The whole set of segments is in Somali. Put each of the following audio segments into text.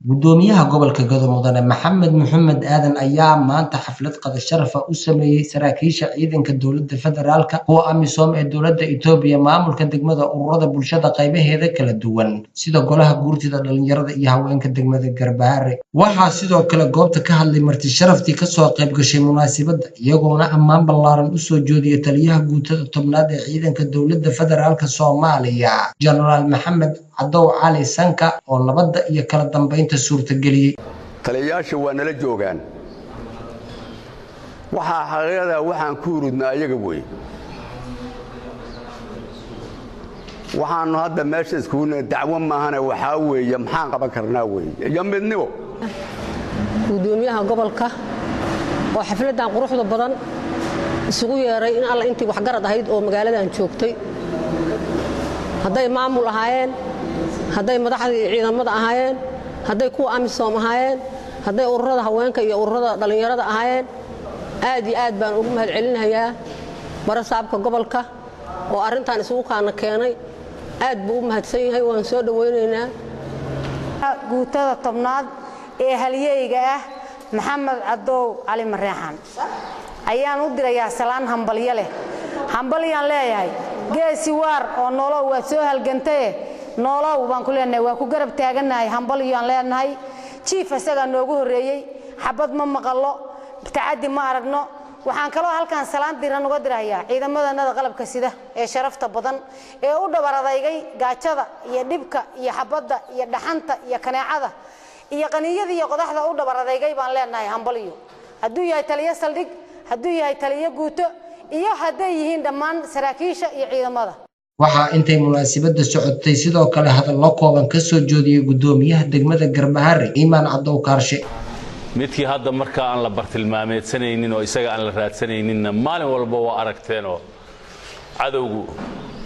gudoomiyaha gobolka Gado Mudane Maxamed Maxamed Aadan ayaa maanta xaflad qada sharaf u sameeyay saraakiisha ciidanka dowladda federaalka oo amisom ee dowladda Itoobiya maamulka degmada ururada bulshada qaybaheeda kala duwan sida golaha guurtida dhalinyarada iyo haweenka degmada Garbaare waxaa sidoo kale goobta ka hadlay marti sharaftii ka soo qayb gashay munaasabadda iyagoona ammaan ballaaran u soo jeediyay taliyaha guutada tobnaad ee ciidanka dowladda federaalka Soomaaliya General Maxamed Cadow Cali Sanka oo nabadda iyo kala dambeynta suurtageliyay taliyayaasha waa nala joogaan waxa xaqeeda waxaan ku urudnaa ayaga way waxaanu hadda meesha isku dacwo maahane waxa weeye maxaan qaban karnaa way iyo midnimo gudoomiyaha gobolka oo xafladan quruxda badan isugu yeeray in alla intii wax garad ahayd oo magaaladan joogtay haday maamul ahaayeen haday madaxda ciidamada ahaayeen haday kuwa amisom ahaayeen haday ururada haweenka iyo ururada dhalinyarada ahaayeen aad iyo aad baan ugu mahad celinayaa barasaabka gobolka oo arintan isugu kaana keenay aad buu u mahadsan yahay waan soo dhaweynaynaa guutada tobnaad ee halyeeyga ah Maxamed Cadow Cali Mareexan ayaan u dirayaa salaan hambalyo leh hambalyaan leeyahay geesi waar oo nolow waa soo halgantay nolow baan ku leenahay waa ku garab taaganahay hambalyaan leenahay chief asaga noogu horeeyay xabad ma maqallo taadi ma aragno waxaan kala halkaan salaan diran uga dirayaa ciidamadana qalabka sida ee sharafta badan ee u dhabaradaygay gaajada iyo dhibka iyo xabadda iyo dhaxanta iyo kaneecada iyo qaniyada iyo qodaxda u dhabaradaygay baan leenahay hambalyo hadduu yahay taliye saldhig hadduu yahay taliye guuto iyo haday yihiin dhammaan saraakiisha iyo ciidamada waxaa intay munaasabadda socotay sidoo kale hadallo kooban ka soo jeediyay gudoomiyaha degmada Garbaare Imaan Cadow Kaarshe midkii hadda marka aan la bartilmaameedsanaynin oo isaga aan la raadsanaynin maalin walba waa aragteen oo cadowgu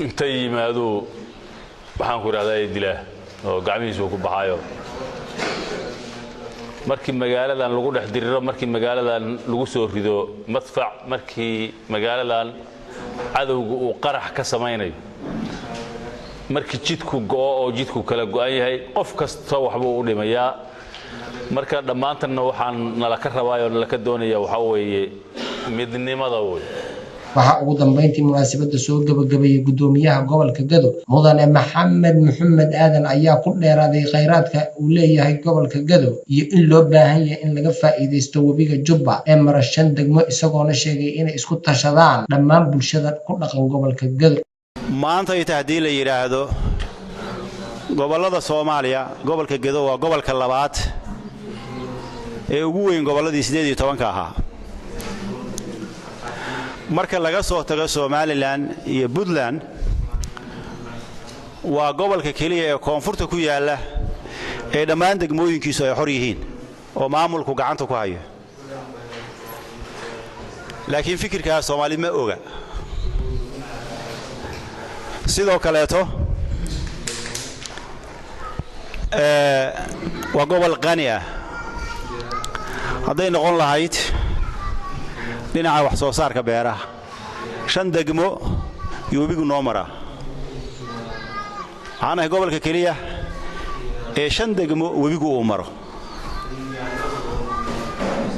intay yimaado waxaan ku raadayay dilaa oo gacmihiisu ku baxayo markii magaaladan lagu dhex diriro markii magaaladan lagu soo rido madfac markii magaaladan cadowgu uu qarax ka samaynayo markii jidku go'o oo jidku kala go'an yahay qof kasta waxba u dhimayaa marka dhamaantanna waxaan nala ka rabaayo nala ka doonayaa waxa weeye midnimada way waxa ugu dambeyntii munaasabadda soo gabagabeeyay gudoomiyaha gobolka Gado Mudane Maxamed Maxamed Aadan ayaa ku dheeraaday kheyraadka uu leeyahay gobolka Gado iyo in loo baahan yahay in laga faa'iideysto wabiga Jubba ee marashan degmo isagoona sheegay inay isku tashadaan dhammaan bulshada ku dhaqan gobolka Gado maanta ay tahdii la yiraahdo gobolada Soomaaliya gobolka Gado waa gobolka labaad ee ugu weyn goboladii 18 ahaa marka laga soo tago Somaliland iyo Puntland waa gobolka kaliya ee koonfurta ku yaala ee dhammaan degmooyinkiisu ay xor yihiin oo maamulku gacanta ku hayo laakiin fikirka Soomaali ma oga sidoo kaleeto waa gobol qani ah haday noqon lahayd dhinaca wax soo saarka beeraha 5 degmo yoobigu noo mara aan gobolka kaliya ee 5 degmo wabigu uu maro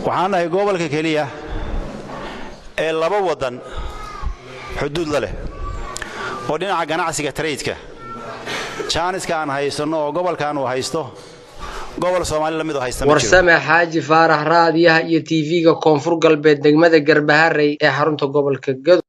waxaan ahay gobolka kaliya ee 2 wadan xuduud la leh oo dhinaca ganacsiga trade-ka Janiska aan haysano oo gobolkan uu haysto gobol Soomaali la mid ah haysta warsame Xaaji Faarax raadiyaha iyo TV-ga koonfur galbeed degmada Garbaare ee xarunta gobolka Gado